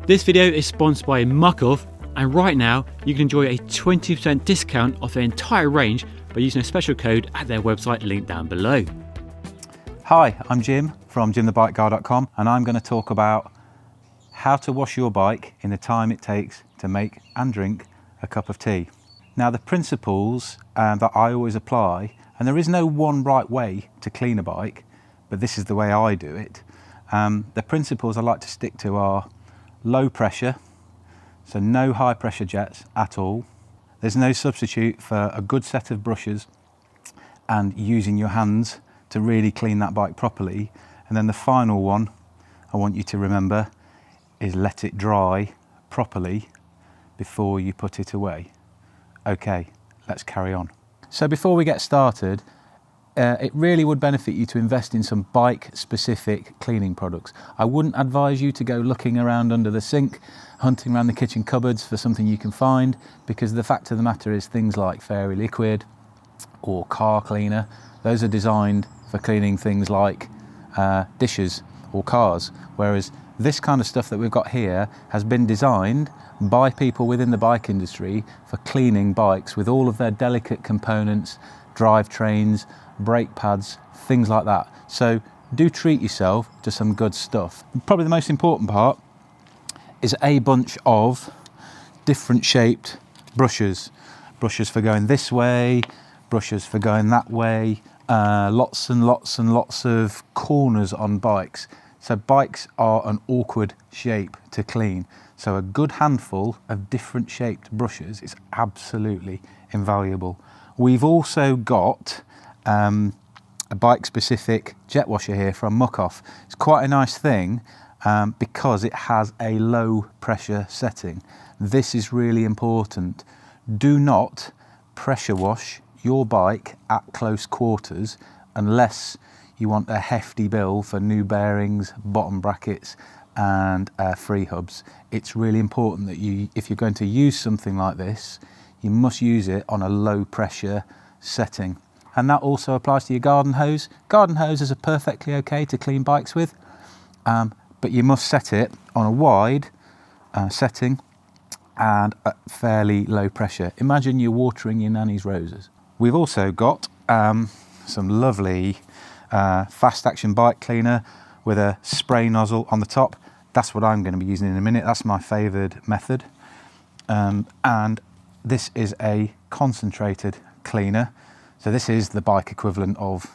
This video is sponsored by muc-off, and right now you can enjoy a 20% discount off their entire range by using a special code at their website linked down below. Hi, I'm Jim from jimthebikeguy.com, and I'm going to talk about how to wash your bike in the time it takes to make and drink a cup of tea. Now, the principles that I always apply, and there is no one right way to clean a bike, but this is the way I do it. The principles I like to stick to are low pressure, so no high pressure jets at all. There's no substitute for a good set of brushes and using your hands to really clean that bike properly. And then the final one I want you to remember is let it dry properly before you put it away. Okay, let's carry on. So before we get started, it really would benefit you to invest in some bike-specific cleaning products. I wouldn't advise you to go looking around under the sink, hunting around the kitchen cupboards for something you can find, because the fact of the matter is things like Fairy Liquid or car cleaner, those are designed for cleaning things like dishes or cars, whereas this kind of stuff that we've got here has been designed by people within the bike industry for cleaning bikes with all of their delicate components, drivetrains, brake pads, things like that. So do treat yourself to some good stuff. Probably the most important part is a bunch of different shaped brushes. Brushes for going this way, brushes for going that way, lots and lots and lots of corners on bikes. So bikes are an awkward shape to clean. So a good handful of different shaped brushes is absolutely invaluable. We've also got a bike-specific jet washer here from muc-off. It's quite a nice thing because it has a low pressure setting. This is really important. Do not pressure wash your bike at close quarters unless you want a hefty bill for new bearings, bottom brackets and free hubs. It's really important that if you're going to use something like this, you must use it on a low pressure setting. And that also applies to your garden hose. Garden hoses are perfectly okay to clean bikes with, but you must set it on a wide setting and at fairly low pressure. Imagine you're watering your nanny's roses. We've also got some lovely fast action bike cleaner with a spray nozzle on the top. That's what I'm going to be using in a minute. That's my favoured method. And this is a concentrated cleaner. So this is the bike equivalent of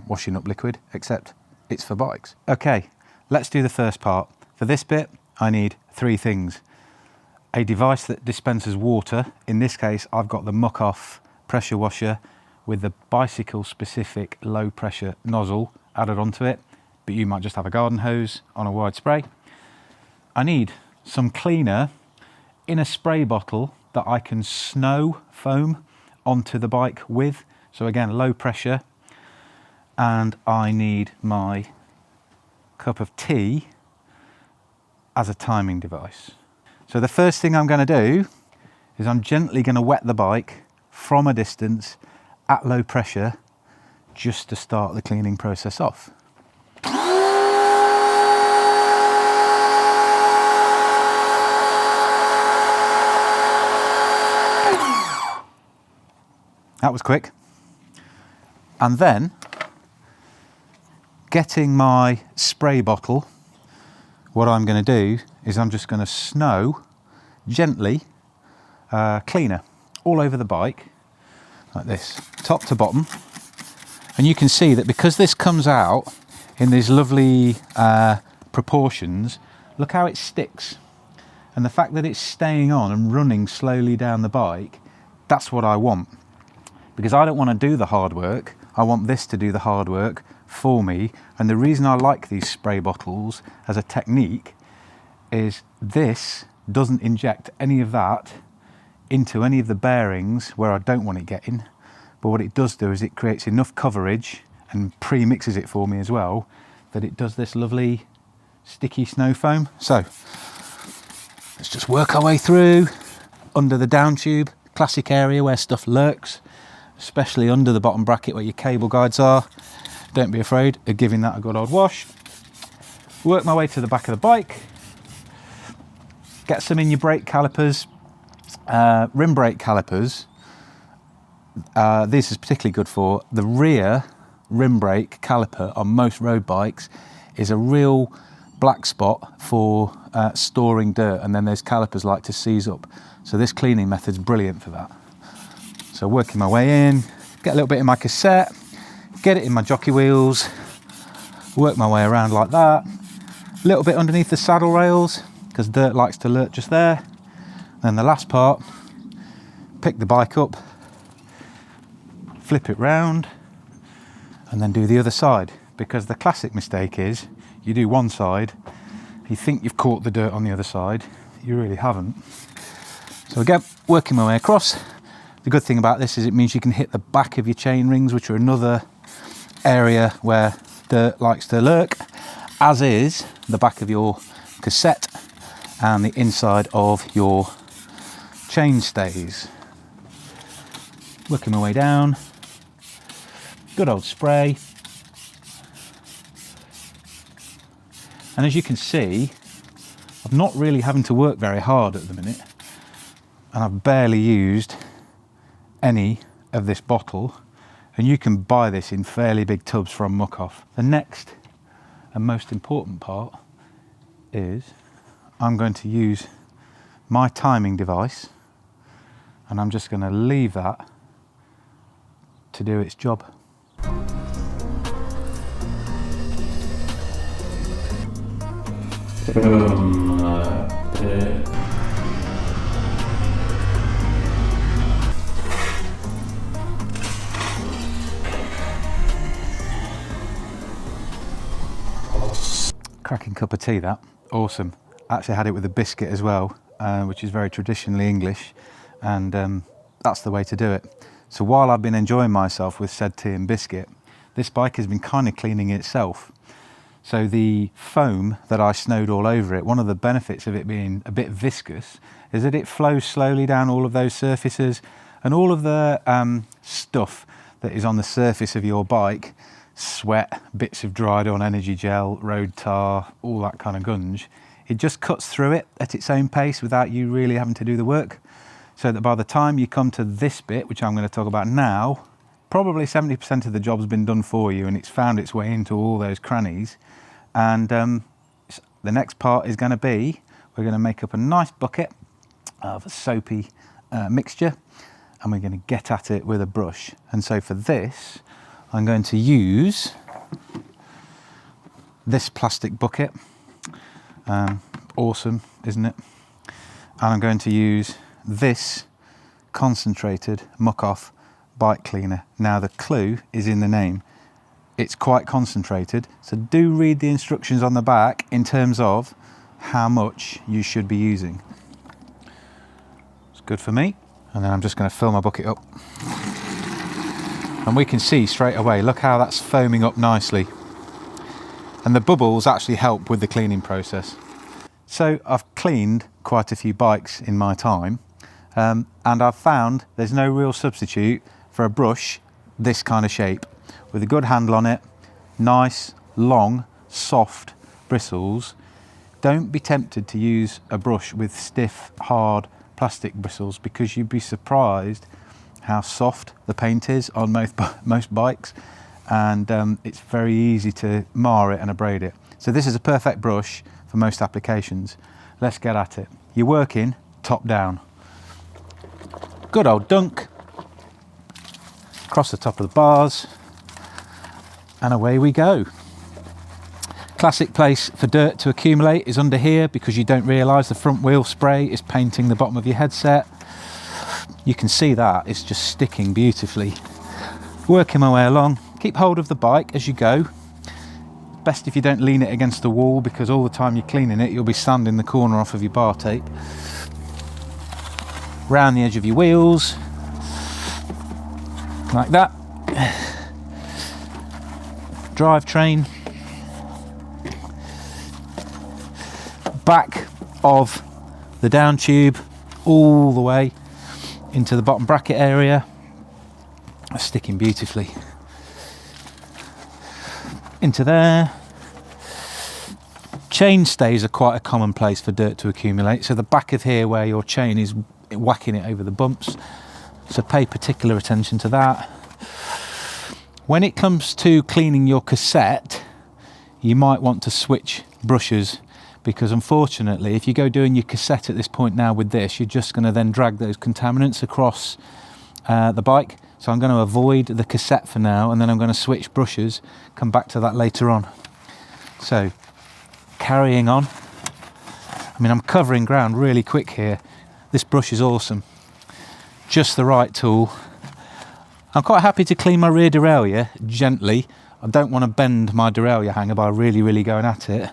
washing up liquid, except it's for bikes. Okay, let's do the first part. For this bit, I need three things. A device that dispenses water. In this case, I've got the muc-off pressure washer with the bicycle specific low pressure nozzle added onto it, but you might just have a garden hose on a wide spray. I need some cleaner in a spray bottle that I can snow foam onto the bike with. So again, low pressure. And I need my cup of tea as a timing device. So the first thing I'm going to do is I'm gently going to wet the bike from a distance at low pressure just to start the cleaning process off. That was quick. And then getting my spray bottle, what I'm going to do is I'm just going to snow gently cleaner all over the bike like this, top to bottom. And you can see that because this comes out in these lovely proportions, look how it sticks. And the fact that it's staying on and running slowly down the bike, that's what I want. Because I don't want to do the hard work, I want this to do the hard work for me. And the reason I like these spray bottles as a technique is this doesn't inject any of that into any of the bearings where I don't want it getting. But what it does do is it creates enough coverage and pre-mixes it for me as well, that it does this lovely sticky snow foam. So let's just work our way through under the down tube, classic area where stuff lurks, especially under the bottom bracket where your cable guides are. Don't be afraid of giving that a good old wash. Work my way to the back of the bike. Get some in your brake calipers. Rim brake calipers, this is particularly good for the rear rim brake caliper on most road bikes is a real black spot for storing dirt, and then those calipers like to seize up. So this cleaning method's brilliant for that. So working my way in, get a little bit in my cassette, get it in my jockey wheels, work my way around like that. A little bit underneath the saddle rails because dirt likes to lurk just there. Then the last part, pick the bike up, flip it round, and then do the other side. Because the classic mistake is you do one side, you think you've caught the dirt on the other side, you really haven't. So again, working my way across. The good thing about this is it means you can hit the back of your chain rings, which are another area where dirt likes to lurk, as is the back of your cassette and the inside of your chain stays. Working my way down, good old spray. And as you can see, I'm not really having to work very hard at the minute, and I've barely used any of this bottle, and you can buy this in fairly big tubs from muc-off. The next and most important part is I'm going to use my timing device, and I'm just going to leave that to do its job. Cracking cup of tea, that. Awesome. Actually had it with a biscuit as well, which is very traditionally English, and that's the way to do it. So while I've been enjoying myself with said tea and biscuit, this bike has been kind of cleaning itself. So the foam that I snowed all over it, one of the benefits of it being a bit viscous is that it flows slowly down all of those surfaces, and all of the stuff that is on the surface of your bike, sweat, bits of dried on energy gel, road tar, all that kind of gunge, it just cuts through it at its own pace without you really having to do the work. So that by the time you come to this bit, which I'm going to talk about now, probably 70% of the job's been done for you, and it's found its way into all those crannies. And the next part is going to be, we're going to make up a nice bucket of a soapy mixture, and we're going to get at it with a brush. And so for this, I'm going to use this plastic bucket. Awesome, isn't it? And I'm going to use this concentrated muc-off bike cleaner. Now the clue is in the name. It's quite concentrated, so do read the instructions on the back in terms of how much you should be using. It's good for me. And then I'm just going to fill my bucket up. And we can see straight away, look how that's foaming up nicely. And the bubbles actually help with the cleaning process. So I've cleaned quite a few bikes in my time, and I've found there's no real substitute for a brush this kind of shape, with a good handle on it, nice, long, soft bristles. Don't be tempted to use a brush with stiff, hard plastic bristles, because you'd be surprised how soft the paint is on most bikes, and it's very easy to mar it and abrade it. So this is a perfect brush for most applications. Let's get at it. You're working top down. Good old dunk. Across the top of the bars. And away we go. Classic place for dirt to accumulate is under here, because you don't realise the front wheel spray is painting the bottom of your headset. You can see that it's just sticking beautifully. Working my way along. Keep hold of the bike as you go. Best if you don't lean it against the wall, because all the time you're cleaning it, you'll be sanding the corner off of your bar tape. Round the edge of your wheels. Like that. Drivetrain. Back of the down tube all the way into the bottom bracket area. Sticking beautifully. Into there. Chain stays are quite a common place for dirt to accumulate. So the back of here where your chain is whacking it over the bumps. So pay particular attention to that. When it comes to cleaning your cassette, you might want to switch brushes, because unfortunately if you go doing your cassette at this point now with this, you're just going to then drag those contaminants across the bike. So I'm going to avoid the cassette for now, and then I'm going to switch brushes, come back to that later on. So carrying on, I mean, I'm covering ground really quick here. This brush is awesome, just the right tool. I'm quite happy to clean my rear derailleur gently. I don't want to bend my derailleur hanger by really going at it.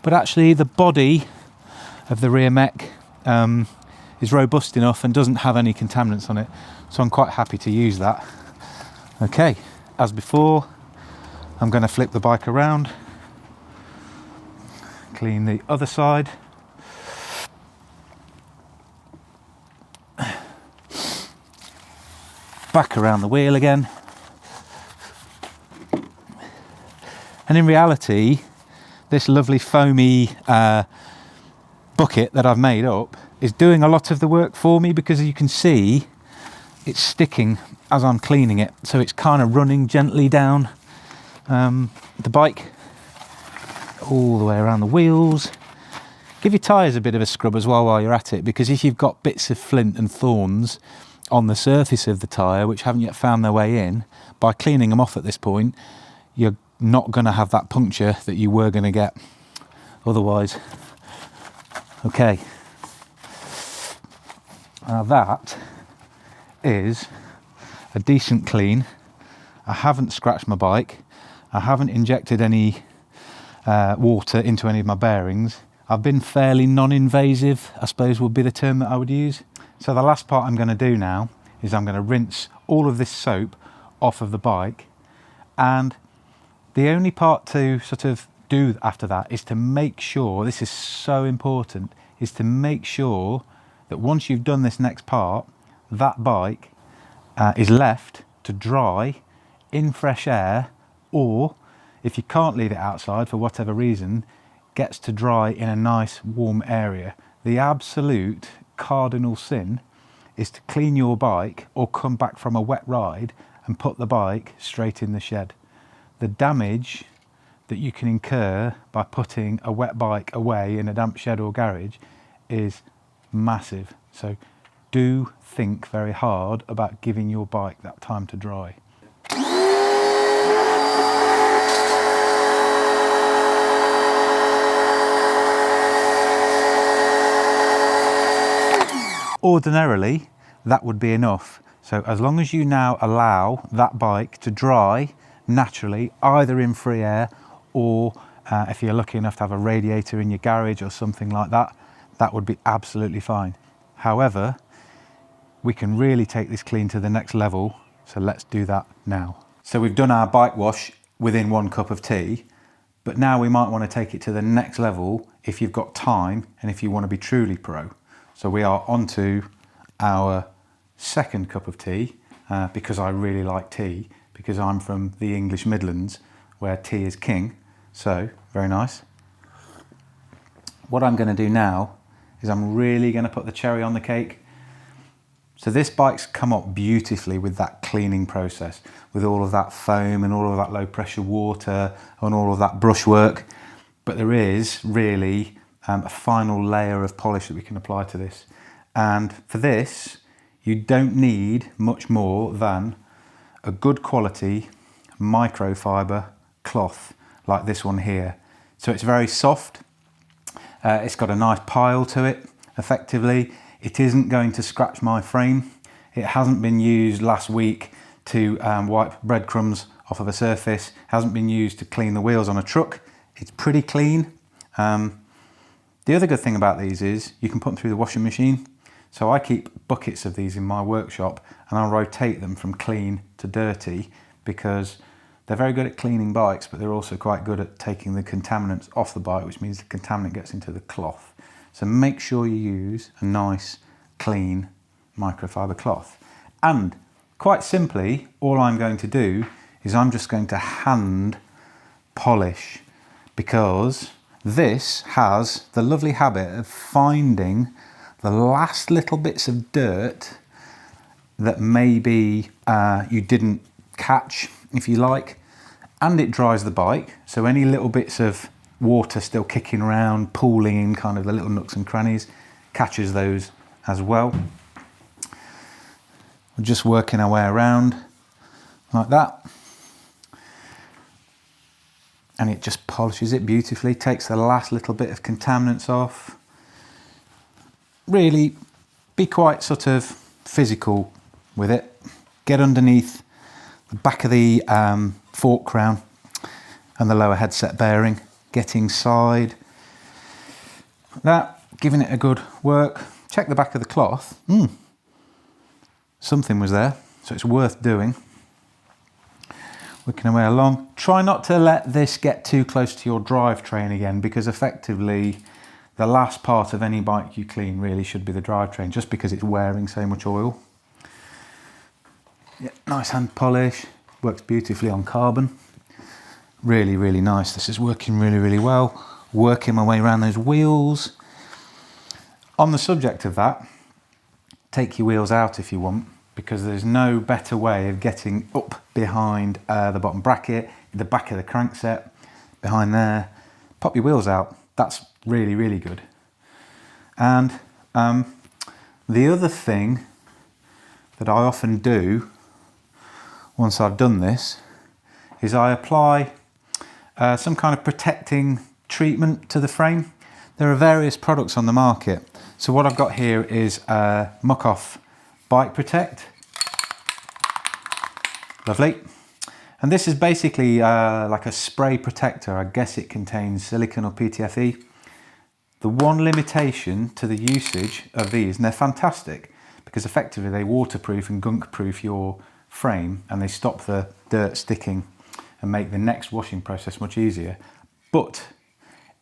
But actually the body of the rear mech is robust enough and doesn't have any contaminants on it. So I'm quite happy to use that. Okay, as before, I'm going to flip the bike around, clean the other side. Back around the wheel again. And in reality, this lovely foamy bucket that I've made up is doing a lot of the work for me, because as you can see, it's sticking as I'm cleaning it. So it's kind of running gently down the bike, all the way around the wheels. Give your tyres a bit of a scrub as well while you're at it, because if you've got bits of flint and thorns on the surface of the tyre which haven't yet found their way in, by cleaning them off at this point, you're not going to have that puncture that you were going to get otherwise. Okay, now that is a decent clean. I haven't scratched my bike, I haven't injected any water into any of my bearings. I've been fairly non-invasive, I suppose would be the term that I would use. So the last part I'm going to do now is I'm going to rinse all of this soap off of the bike, and the only part to sort of do after that is to make sure, this is so important, is to make sure that once you've done this next part, that bike is left to dry in fresh air, or if you can't leave it outside for whatever reason, gets to dry in a nice warm area. The absolute cardinal sin is to clean your bike or come back from a wet ride and put the bike straight in the shed. The damage that you can incur by putting a wet bike away in a damp shed or garage is massive. So do think very hard about giving your bike that time to dry. Ordinarily, that would be enough. So as long as you now allow that bike to dry naturally, either in free air or if you're lucky enough to have a radiator in your garage or something like that, that would be absolutely fine. However, we can really take this clean to the next level, so let's do that now. So we've done our bike wash within 1 cup of tea, but now we might want to take it to the next level if you've got time and if you want to be truly pro. So we are on to our 2nd cup of tea, because I really like tea, because I'm from the English Midlands where tea is king. So very nice. What I'm going to do now is I'm really going to put the cherry on the cake. So this bike's come up beautifully with that cleaning process, with all of that foam and all of that low pressure water and all of that brushwork. But there is really a final layer of polish that we can apply to this. And for this, you don't need much more than a good quality microfiber cloth like this one here. So it's very soft. It's got a nice pile to it, effectively. It isn't going to scratch my frame. It hasn't been used last week to wipe breadcrumbs off of a surface. It hasn't been used to clean the wheels on a truck. It's pretty clean. The other good thing about these is you can put them through the washing machine. So I keep buckets of these in my workshop and I'll rotate them from clean to dirty, because they're very good at cleaning bikes, but they're also quite good at taking the contaminants off the bike, which means the contaminant gets into the cloth. So make sure you use a nice, clean microfiber cloth. And quite simply, all I'm going to do is I'm just going to hand polish, because This has the lovely habit of finding the last little bits of dirt that maybe you didn't catch, if you like, and it dries the bike. So any little bits of water still kicking around, pooling in kind of the little nooks and crannies, catches those as well. We're just working our way around like that. And it just polishes it beautifully, takes the last little bit of contaminants off. Really be quite sort of physical with it. Get underneath the back of the fork crown and the lower headset bearing. Get inside. That, giving it a good work. Check the back of the cloth. Something was there, so it's worth doing. Working our way along. Try not to let this get too close to your drivetrain again, because effectively the last part of any bike you clean really should be the drivetrain, just because it's wearing so much oil. Yeah, nice hand polish, works beautifully on carbon. Really, really nice. This is working really, really well. Working my way around those wheels. On the subject of that, take your wheels out if you want, because there's no better way of getting up behind the bottom bracket, the back of the crankset, behind there. Pop your wheels out. That's really, really good. And the other thing that I often do once I've done this is I apply some kind of protecting treatment to the frame. There are various products on the market. So what I've got here is muc-off Bike Protect. Lovely. And this is basically like a spray protector. I guess it contains silicone or PTFE. The one limitation to the usage of these, and they're fantastic because effectively they waterproof and gunk proof your frame, and they stop the dirt sticking and make the next washing process much easier. But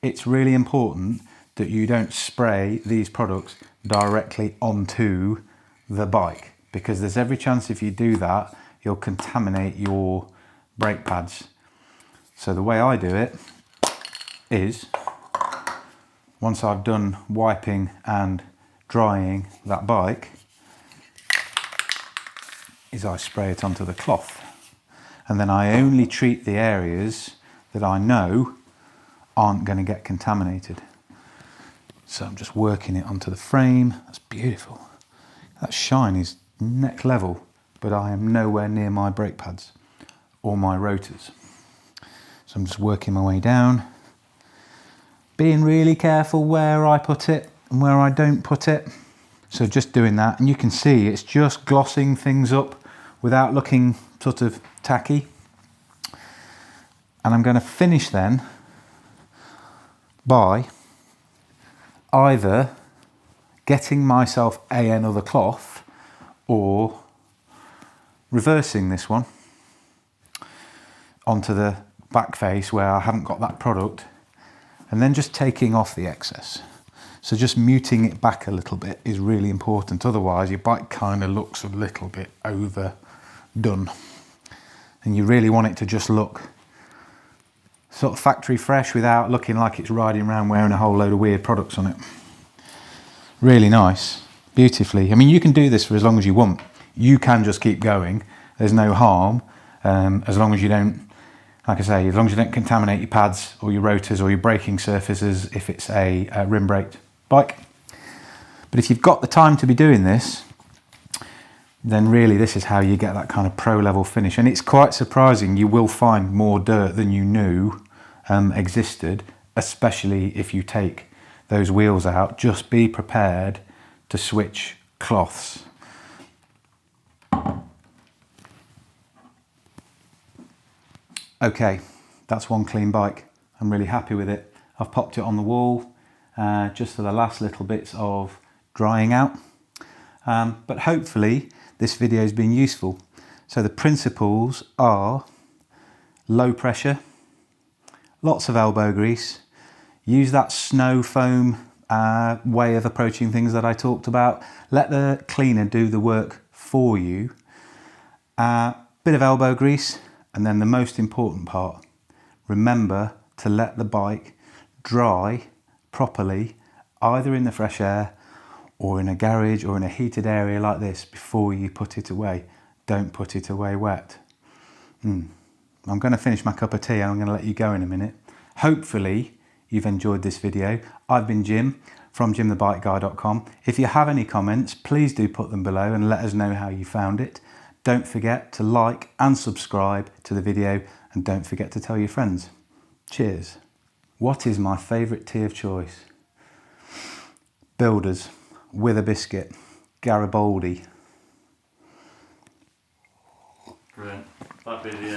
it's really important that you don't spray these products directly onto the bike, because there's every chance if you do that you'll contaminate your brake pads. So the way I do it is, once I've done wiping and drying that bike, is I spray it onto the cloth, and then I only treat the areas that I know aren't going to get contaminated. So I'm just working it onto the frame. That's beautiful. That shine is neck level, but I am nowhere near my brake pads or my rotors. So I'm just working my way down, being really careful where I put it and where I don't put it. So just doing that, and you can see it's just glossing things up without looking sort of tacky. And I'm going to finish then by either getting myself another cloth or reversing this one onto the back face where I haven't got that product, and then just taking off the excess. So just muting it back a little bit is really important, otherwise your bike kind of looks a little bit overdone, and you really want it to just look sort of factory fresh without looking like it's riding around wearing a whole load of weird products on it. Really nice, beautifully. I mean, you can do this for as long as you want. You can just keep going. There's no harm, as long as you don't, like I say, as long as you don't contaminate your pads or your rotors or your braking surfaces if it's a rim braked bike. But if you've got the time to be doing this, then really this is how you get that kind of pro level finish. And it's quite surprising, you will find more dirt than you knew existed, especially if you take those wheels out. Just be prepared to switch cloths. Okay, that's one clean bike. I'm really happy with it. I've popped it on the wall just for the last little bits of drying out. But hopefully this video has been useful. So the principles are low pressure, lots of elbow grease, use that snow foam way of approaching things that I talked about. Let the cleaner do the work for you. Bit of elbow grease, and then the most important part, remember to let the bike dry properly, either in the fresh air or in a garage or in a heated area like this before you put it away. Don't put it away wet. I'm going to finish my cup of tea and I'm going to let you go in a minute. Hopefully you've enjoyed this video. I've been Jim from jimthebikeguy.com. If you have any comments, please do put them below and let us know how you found it. Don't forget to like and subscribe to the video, and don't forget to tell your friends. Cheers. What is my favourite tea of choice? Builders with a biscuit, Garibaldi. Brilliant. That'd be the